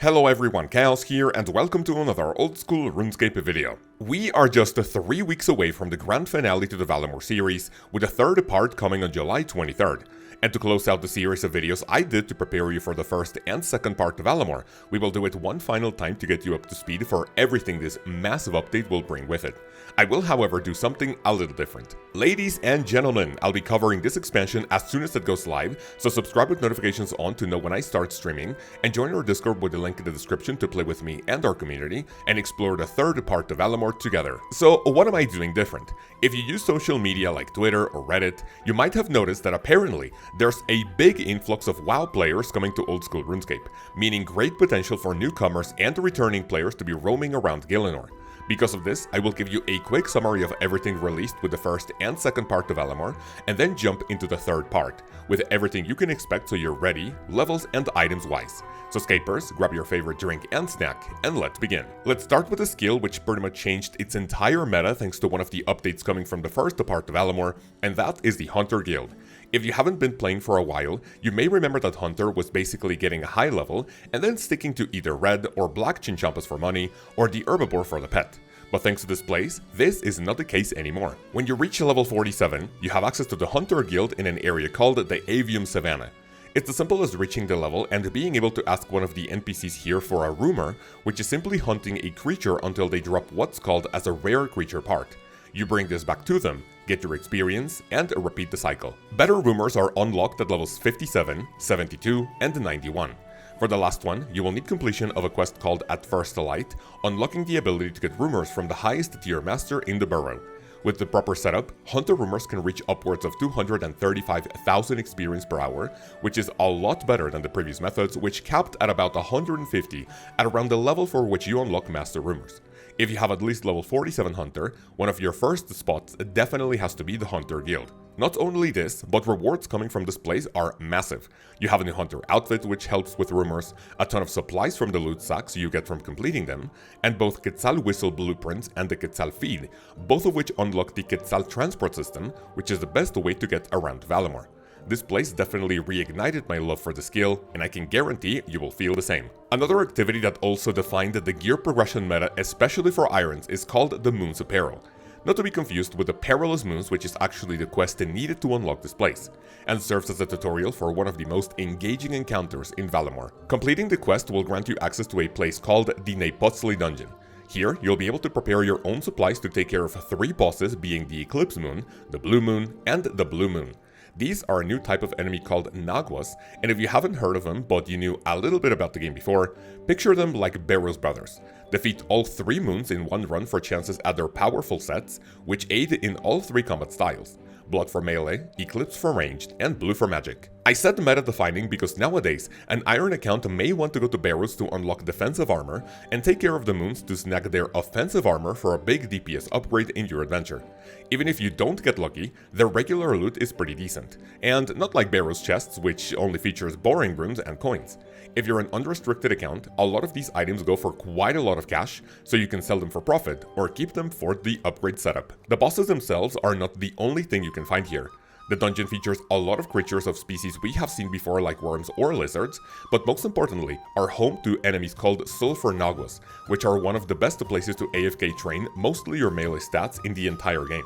Hello everyone, Chaos here, and welcome to another old school RuneScape video. We are just 3 weeks away from the grand finale to the Varlamore series, with the third part coming on July 23rd. And to close out the series of videos I did to prepare you for the first and second part of Varlamore, we will do it one final time to get you up to speed for everything this massive update will bring with it. I will, however, do something a little different. Ladies and gentlemen, I'll be covering this expansion as soon as it goes live, so subscribe with notifications on to know when I start streaming, and join our Discord with the link in the description to play with me and our community, and explore the third part of Varlamore together. So what am I doing different? If you use social media like Twitter or Reddit, you might have noticed that apparently there's a big influx of WoW players coming to old school RuneScape, meaning great potential for newcomers and returning players to be roaming around Gielinor. Because of this, I will give you a quick summary of everything released with the first and second part of Varlamore, and then jump into the third part, with everything you can expect so you're ready, levels and items wise. So Scapers, grab your favorite drink and snack, and let's begin. Let's start with a skill which pretty much changed its entire meta thanks to one of the updates coming from the first part of Varlamore, and that is the Hunter Guild. If you haven't been playing for a while, you may remember that Hunter was basically getting a high level and then sticking to either red or black Chinchampas for money or the herbivore for the pet. But thanks to this place, this is not the case anymore. When you reach level 47, you have access to the Hunter Guild in an area called the Avium Savannah. It's as simple as reaching the level and being able to ask one of the NPCs here for a rumor, which is simply hunting a creature until they drop what's called as a rare creature part. You bring this back to them, get your experience, and repeat the cycle. Better rumors are unlocked at levels 57, 72, and 91. For the last one, you will need completion of a quest called At First Light, unlocking the ability to get rumors from the highest tier master in the burrow. With the proper setup, Hunter rumors can reach upwards of 235,000 experience per hour, which is a lot better than the previous methods, which capped at about 150 at around the level for which you unlock master rumors. If you have at least level 47 Hunter, one of your first spots definitely has to be the Hunter Guild. Not only this, but rewards coming from this place are massive. You have a new Hunter outfit which helps with rumors, a ton of supplies from the loot sacks you get from completing them, and both Quetzal Whistle blueprints and the Quetzal feed, both of which unlock the Quetzal transport system, which is the best way to get around Varlamore. This place definitely reignited my love for the skill, and I can guarantee you will feel the same. Another activity that also defined the gear progression meta, especially for Irons, is called the Moon's Apparel. Not to be confused with the Perilous Moons, which is actually the quest needed to unlock this place, and serves as a tutorial for one of the most engaging encounters in Varlamore. Completing the quest will grant you access to a place called the Naguas Dungeon. Here, you'll be able to prepare your own supplies to take care of 3 bosses, being the Eclipse Moon, the Blue Moon, and the Blue Moon. These are a new type of enemy called Naguas, and if you haven't heard of them but you knew a little bit about the game before, picture them like Barrow's brothers. Defeat all 3 moons in one run for chances at their powerful sets, which aid in all 3 combat styles: Blood for melee, Eclipse for ranged, and Blue for magic. I said meta defining because nowadays, an Iron account may want to go to Barrows to unlock defensive armor and take care of the moons to snag their offensive armor for a big DPS upgrade in your adventure. Even if you don't get lucky, their regular loot is pretty decent, and not like Barrows chests, which only features boring runes and coins. If you're an unrestricted account, a lot of these items go for quite a lot of cash, so you can sell them for profit or keep them for the upgrade setup. The bosses themselves are not the only thing you can find here. The dungeon features a lot of creatures of species we have seen before like worms or lizards, but most importantly are home to enemies called Sulfur Naguas, which are one of the best places to AFK train mostly your melee stats in the entire game.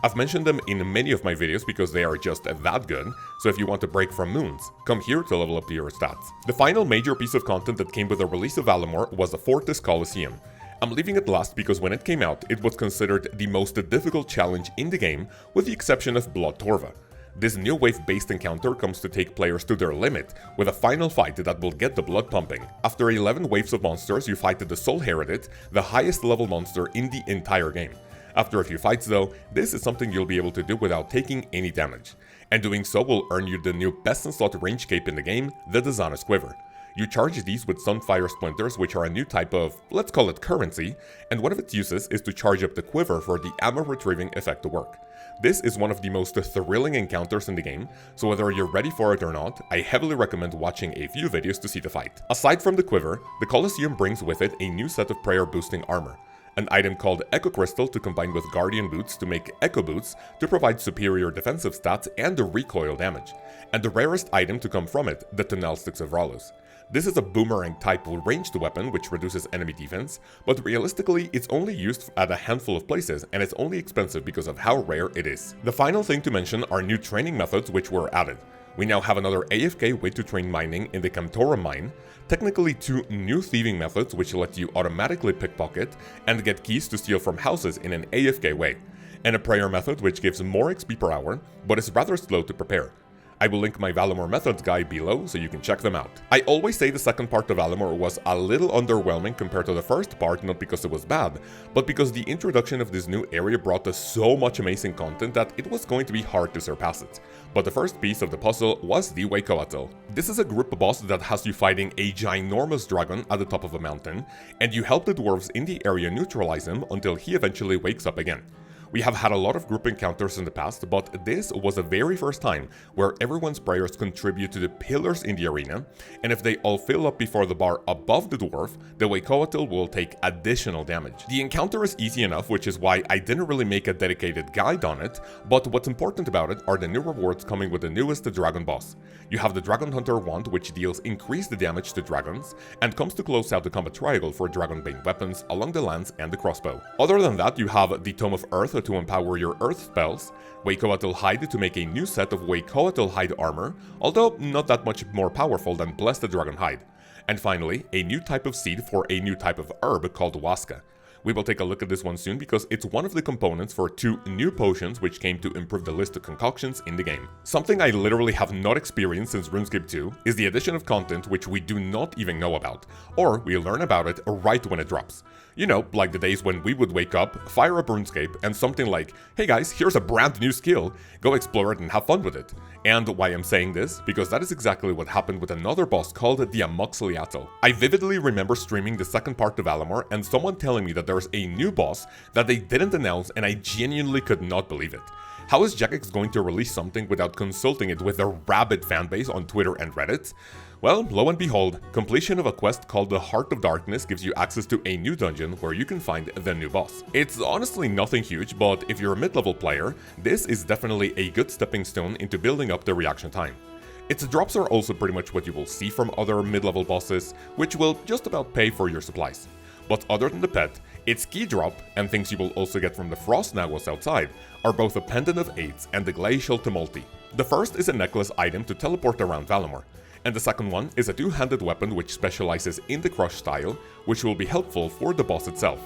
I've mentioned them in many of my videos because they are just that good, so if you want to break from moons, come here to level up your stats. The final major piece of content that came with the release of Varlamore was the Fortis Coliseum. I'm leaving it last because when it came out, it was considered the most difficult challenge in the game, with the exception of Blood Torva. This new wave-based encounter comes to take players to their limit, with a final fight that will get the blood pumping. After 11 waves of monsters, you fight the Soul Heretic, the highest level monster in the entire game. After a few fights though, this is something you'll be able to do without taking any damage. And doing so will earn you the new best in slot range cape in the game, the Dishonest Quiver. You charge these with Sunfire Splinters, which are a new type of, let's call it currency, and one of its uses is to charge up the quiver for the ammo retrieving effect to work. This is one of the most thrilling encounters in the game, so whether you're ready for it or not, I heavily recommend watching a few videos to see the fight. Aside from the quiver, the Coliseum brings with it a new set of prayer boosting armor. An item called Echo Crystal to combine with Guardian Boots to make Echo Boots to provide superior defensive stats and recoil damage. And the rarest item to come from it, the Tunnel Sticks of Ralos. This is a boomerang type ranged weapon which reduces enemy defense, but realistically it's only used at a handful of places and it's only expensive because of how rare it is. The final thing to mention are new training methods which were added. We now have another AFK way to train mining in the Kamtora mine, technically 2 new thieving methods which let you automatically pickpocket and get keys to steal from houses in an AFK way, and a prayer method which gives more XP per hour, but is rather slow to prepare. I will link my Varlamore methods guide below so you can check them out. I always say the second part of Varlamore was a little underwhelming compared to the first part, not because it was bad, but because the introduction of this new area brought us so much amazing content that it was going to be hard to surpass it. But the first piece of the puzzle was the Mokhaiotl. This is a group boss that has you fighting a ginormous dragon at the top of a mountain, and you help the dwarves in the area neutralize him until he eventually wakes up again. We have had a lot of group encounters in the past, but this was the very first time where everyone's prayers contribute to the pillars in the arena, and if they all fill up before the bar above the dwarf, the Mokhaiotl will take additional damage. The encounter is easy enough, which is why I didn't really make a dedicated guide on it, but what's important about it are the new rewards coming with the newest dragon boss. You have the Dragon Hunter wand, which deals increased damage to dragons, and comes to close out the combat triangle for dragon-bane weapons along the lance and the crossbow. Other than that, you have the Tome of Earth to empower your earth spells, Mokhaiotl Hide to make a new set of Mokhaiotl Hide armor, although not that much more powerful than Blessed Dragon Hide. And finally, a new type of seed for a new type of herb called Waska. We will take a look at this one soon because it's one of the components for 2 new potions which came to improve the list of concoctions in the game. Something I literally have not experienced since RuneScape 2 is the addition of content which we do not even know about, or we learn about it right when it drops. You know, like the days when we would wake up, fire up RuneScape, and something like, hey guys, here's a brand new skill, go explore it and have fun with it. And why I'm saying this? Because that is exactly what happened with another boss called the Mokhaiotl. I vividly remember streaming the second part of Varlamore and someone telling me that there's a new boss that they didn't announce, and I genuinely could not believe it. How is Jagex going to release something without consulting it with a rabid fanbase on Twitter and Reddit? Well, lo and behold, completion of a quest called the Heart of Darkness gives you access to a new dungeon where you can find the new boss. It's honestly nothing huge, but if you're a mid-level player, this is definitely a good stepping stone into building up the reaction time. Its drops are also pretty much what you will see from other mid-level bosses, which will just about pay for your supplies. But other than the pet, its key drop, and things you will also get from the Frost Naguas outside, are both a Pendant of Eights and the Glacial Tumulti. The first is a necklace item to teleport around Varlamore, and the second one is a 2-handed weapon which specializes in the crush style, which will be helpful for the boss itself.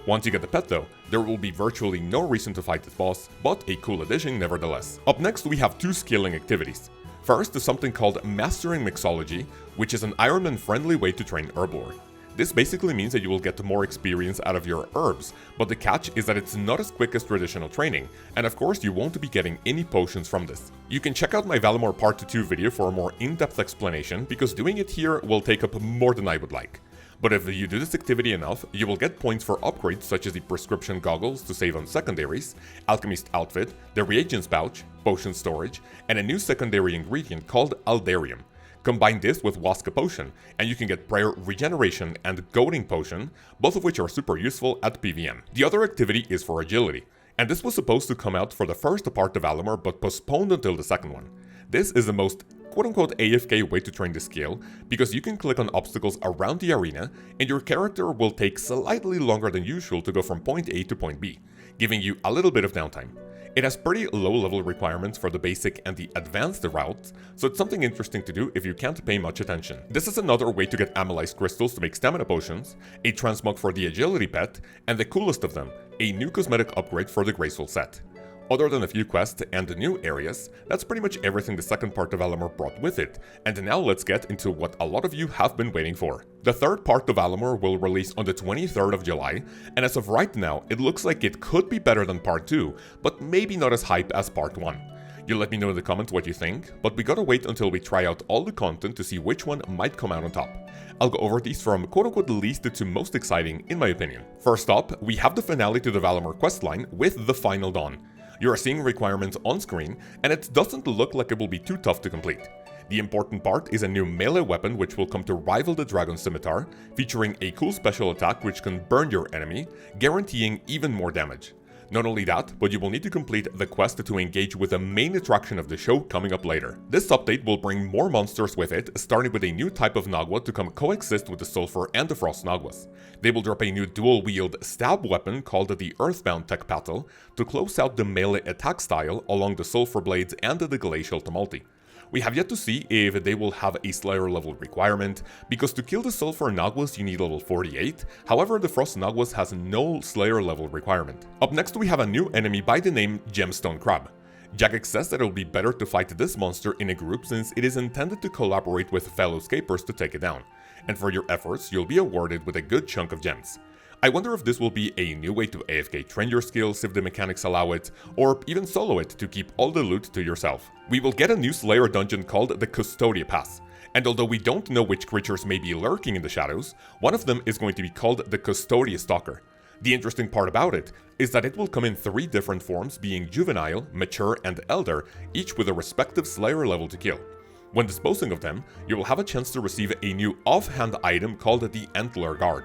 Once you get the pet though, there will be virtually no reason to fight this boss, but a cool addition nevertheless. Up next we have 2 skilling activities. First is something called Mastering Mixology, which is an Ironman-friendly way to train Herblore. This basically means that you will get more experience out of your herbs, but the catch is that it's not as quick as traditional training, and of course you won't be getting any potions from this. You can check out my Varlamore Part 2 video for a more in-depth explanation, because doing it here will take up more than I would like. But if you do this activity enough, you will get points for upgrades such as the prescription goggles to save on secondaries, alchemist outfit, the reagents pouch, potion storage, and a new secondary ingredient called Aldarium. Combine this with Waska Potion, and you can get Prayer Regeneration and Goading Potion, both of which are super useful at PvM. The other activity is for Agility, and this was supposed to come out for the first part of Varlamore but postponed until the second one. This is the most quote-unquote AFK way to train the skill, because you can click on obstacles around the arena, and your character will take slightly longer than usual to go from point A to point B, giving you a little bit of downtime. It has pretty low level requirements for the basic and the advanced routes, so it's something interesting to do if you can't pay much attention. This is another way to get Amylase crystals to make stamina potions, a transmog for the agility pet, and the coolest of them, a new cosmetic upgrade for the graceful set. Other than a few quests and new areas, that's pretty much everything the second part of Varlamore brought with it, and now let's get into what a lot of you have been waiting for. The third part of Varlamore will release on the 23rd of July, and as of right now, it looks like it could be better than part 2, but maybe not as hype as part 1. You let me know in the comments what you think, but we gotta wait until we try out all the content to see which one might come out on top. I'll go over these from quote-unquote least to most exciting in my opinion. First up, we have the finale to the Varlamore questline with the Final Dawn. You are seeing requirements on screen, and it doesn't look like it will be too tough to complete. The important part is a new melee weapon which will come to rival the Dragon Scimitar, featuring a cool special attack which can burn your enemy, guaranteeing even more damage. Not only that, but you will need to complete the quest to engage with the main attraction of the show coming up later. This update will bring more monsters with it, starting with a new type of Nagua to come coexist with the Sulfur and the Frost Naguas. They will drop a new dual-wield stab weapon called the Earthbound Tekpatl to close out the melee attack style along the Sulfur Blades and the Glacial Tumulti. We have yet to see if they will have a Slayer level requirement, because to kill the Sulfur Naguas you need level 48, however the Frost Naguas has no Slayer level requirement. Up next we have a new enemy by the name Gemstone Crab. Jagex says that it will be better to fight this monster in a group since it is intended to collaborate with fellow scapers to take it down, and for your efforts you'll be awarded with a good chunk of gems. I wonder if this will be a new way to AFK train your skills if the mechanics allow it, or even solo it to keep all the loot to yourself. We will get a new Slayer dungeon called the Custodia Pass, and although we don't know which creatures may be lurking in the shadows, one of them is going to be called the Custodia Stalker. The interesting part about it is that it will come in 3 different forms, being Juvenile, Mature, and Elder, each with a respective Slayer level to kill. When disposing of them, you will have a chance to receive a new offhand item called the Antler Guard.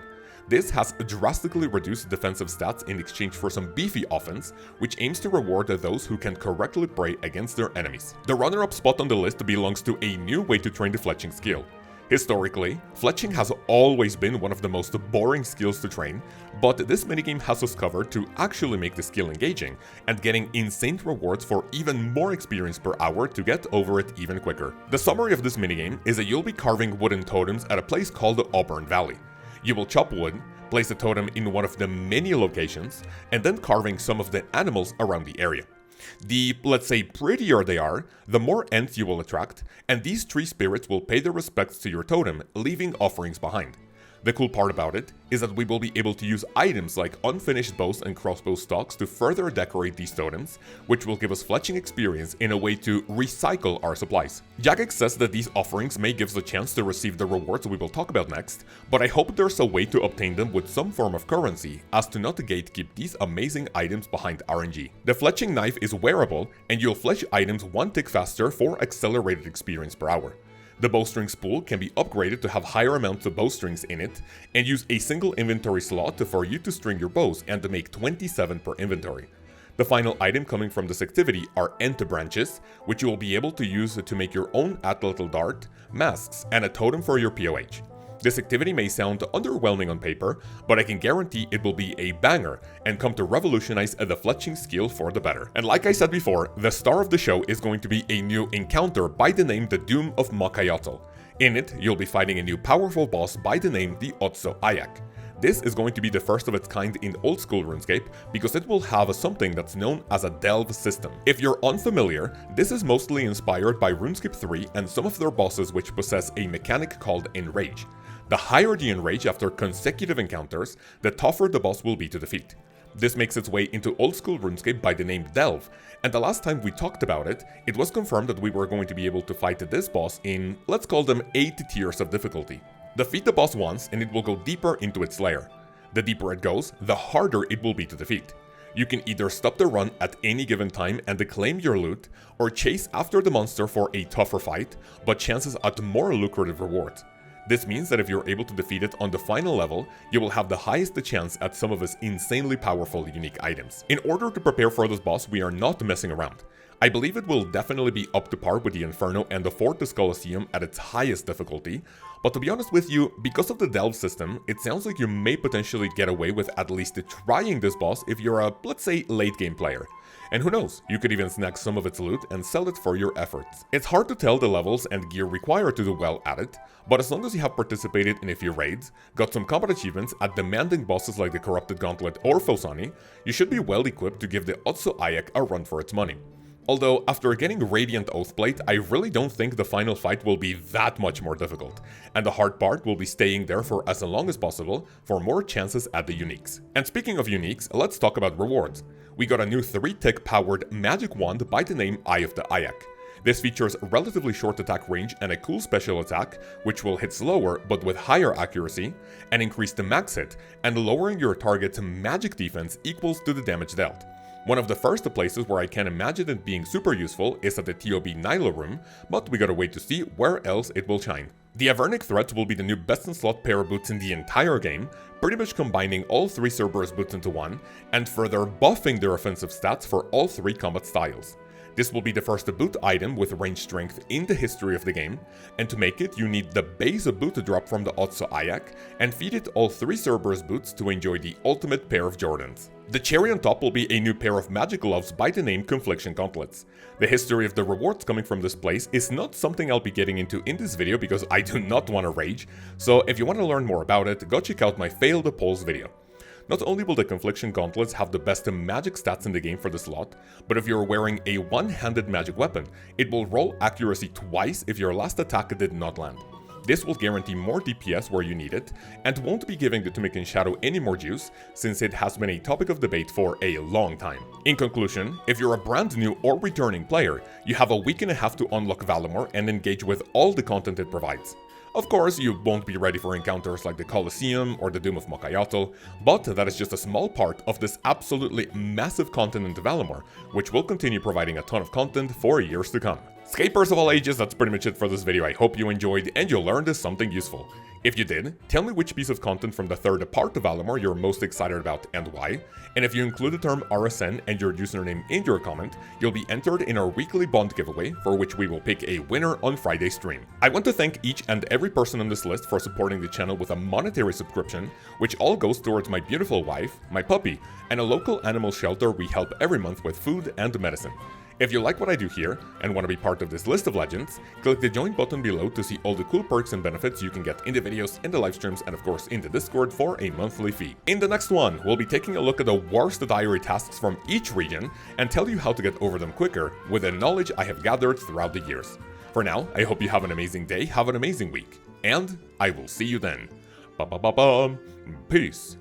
This has drastically reduced defensive stats in exchange for some beefy offense, which aims to reward those who can correctly pray against their enemies. The runner-up spot on the list belongs to a new way to train the fletching skill. Historically, fletching has always been one of the most boring skills to train, but this minigame has us covered to actually make the skill engaging, and getting insane rewards for even more experience per hour to get over it even quicker. The summary of this minigame is that you'll be carving wooden totems at a place called Auburn Valley. You will chop wood, place a totem in one of the many locations, and then carving some of the animals around the area. The, let's say, prettier they are, the more ents you will attract, and these tree spirits will pay their respects to your totem, leaving offerings behind. The cool part about it is that we will be able to use items like unfinished bows and crossbow stocks to further decorate these totems, which will give us fletching experience in a way to recycle our supplies. Jagex says that these offerings may give us a chance to receive the rewards we will talk about next, but I hope there's a way to obtain them with some form of currency, as to not gatekeep these amazing items behind RNG. The fletching knife is wearable, and you'll fletch items 1 tick faster for accelerated experience per hour. The bowstring spool can be upgraded to have higher amounts of bowstrings in it, and use a single inventory slot for you to string your bows and to make 27 per inventory. The final item coming from this activity are ent branches, which you will be able to use to make your own atlatl dart, masks, and a totem for your POH. This activity may sound underwhelming on paper, but I can guarantee it will be a banger and come to revolutionize the fletching skill for the better. And like I said before, the star of the show is going to be a new encounter by the name the Doom of Mokhaiotl. In it, you'll be fighting a new powerful boss by the name the Otso-Ayak. This is going to be the first of its kind in old school RuneScape because it will have something that's known as a delve system. If you're unfamiliar, this is mostly inspired by RuneScape 3 and some of their bosses which possess a mechanic called Enrage. The higher the enrage after consecutive encounters, the tougher the boss will be to defeat. This makes its way into old school RuneScape by the name Delve, and the last time we talked about it, it was confirmed that we were going to be able to fight this boss in, let's call them 8 tiers of difficulty. Defeat the boss once and it will go deeper into its lair. The deeper it goes, the harder it will be to defeat. You can either stop the run at any given time and claim your loot, or chase after the monster for a tougher fight, but chances at more lucrative rewards. This means that if you're able to defeat it on the final level, you will have the highest chance at some of its insanely powerful unique items. In order to prepare for this boss, we are not messing around. I believe it will definitely be up to par with the Inferno and the Fortress Colosseum at its highest difficulty, but to be honest with you, because of the delve system, it sounds like you may potentially get away with at least trying this boss if you're a, let's say, late game player. And who knows, you could even snag some of its loot and sell it for your efforts. It's hard to tell the levels and gear required to do well at it, but as long as you have participated in a few raids, got some combat achievements at demanding bosses like the Corrupted Gauntlet or Phosani, you should be well equipped to give the Otso-Ayak a run for its money. Although, after getting Radiant Oathplate, I really don't think the final fight will be that much more difficult, and the hard part will be staying there for as long as possible for more chances at the uniques. And speaking of uniques, let's talk about rewards. We got a new 3-tick powered magic wand by the name Eye of the Ayak. This features relatively short attack range and a cool special attack, which will hit slower but with higher accuracy, and increase the max hit, and lowering your target's magic defense equals to the damage dealt. One of the first places where I can imagine it being super useful is at the TOB Nilo room, but we gotta wait to see where else it will shine. The Avernic Threat will be the new best-in-slot pair of boots in the entire game, pretty much combining all 3 Cerberus boots into one, and further buffing their offensive stats for all 3 combat styles. This will be the first boot item with range strength in the history of the game, and to make it you need the base boot drop from the Otso-Ayak, and feed it all 3 Cerberus boots to enjoy the ultimate pair of Jordans. The cherry on top will be a new pair of magic gloves by the name Confliction Gauntlets. The history of the rewards coming from this place is not something I'll be getting into in this video because I do not want to rage, so if you want to learn more about it, go check out my Fail the Polls video. Not only will the Confliction Gauntlets have the best magic stats in the game for the slot, but if you're wearing a one-handed magic weapon, it will roll accuracy twice if your last attack did not land. This will guarantee more DPS where you need it, and won't be giving the Tunican Shadow any more juice, since it has been a topic of debate for a long time. In conclusion, if you're a brand new or returning player, you have a week and a half to unlock Varlamore and engage with all the content it provides. Of course, you won't be ready for encounters like the Colosseum or the Doom of Mokhaiotl, but that is just a small part of this absolutely massive continent of Varlamore, which will continue providing a ton of content for years to come. Scapers of all ages, that's pretty much it for this video. I hope you enjoyed and you learned something useful. If you did, tell me which piece of content from the third part of Varlamore you're most excited about and why, and if you include the term RSN and your username in your comment, you'll be entered in our weekly bond giveaway, for which we will pick a winner on Friday's stream. I want to thank each and every person on this list for supporting the channel with a monetary subscription, which all goes towards my beautiful wife, my puppy, and a local animal shelter we help every month with food and medicine. If you like what I do here and want to be part of this list of legends, click the join button below to see all the cool perks and benefits you can get in the videos, in the live streams, and of course in the Discord for a monthly fee. In the next one, we'll be taking a look at the worst diary tasks from each region and tell you how to get over them quicker with the knowledge I have gathered throughout the years. For now, I hope you have an amazing day, have an amazing week, and I will see you then. Peace.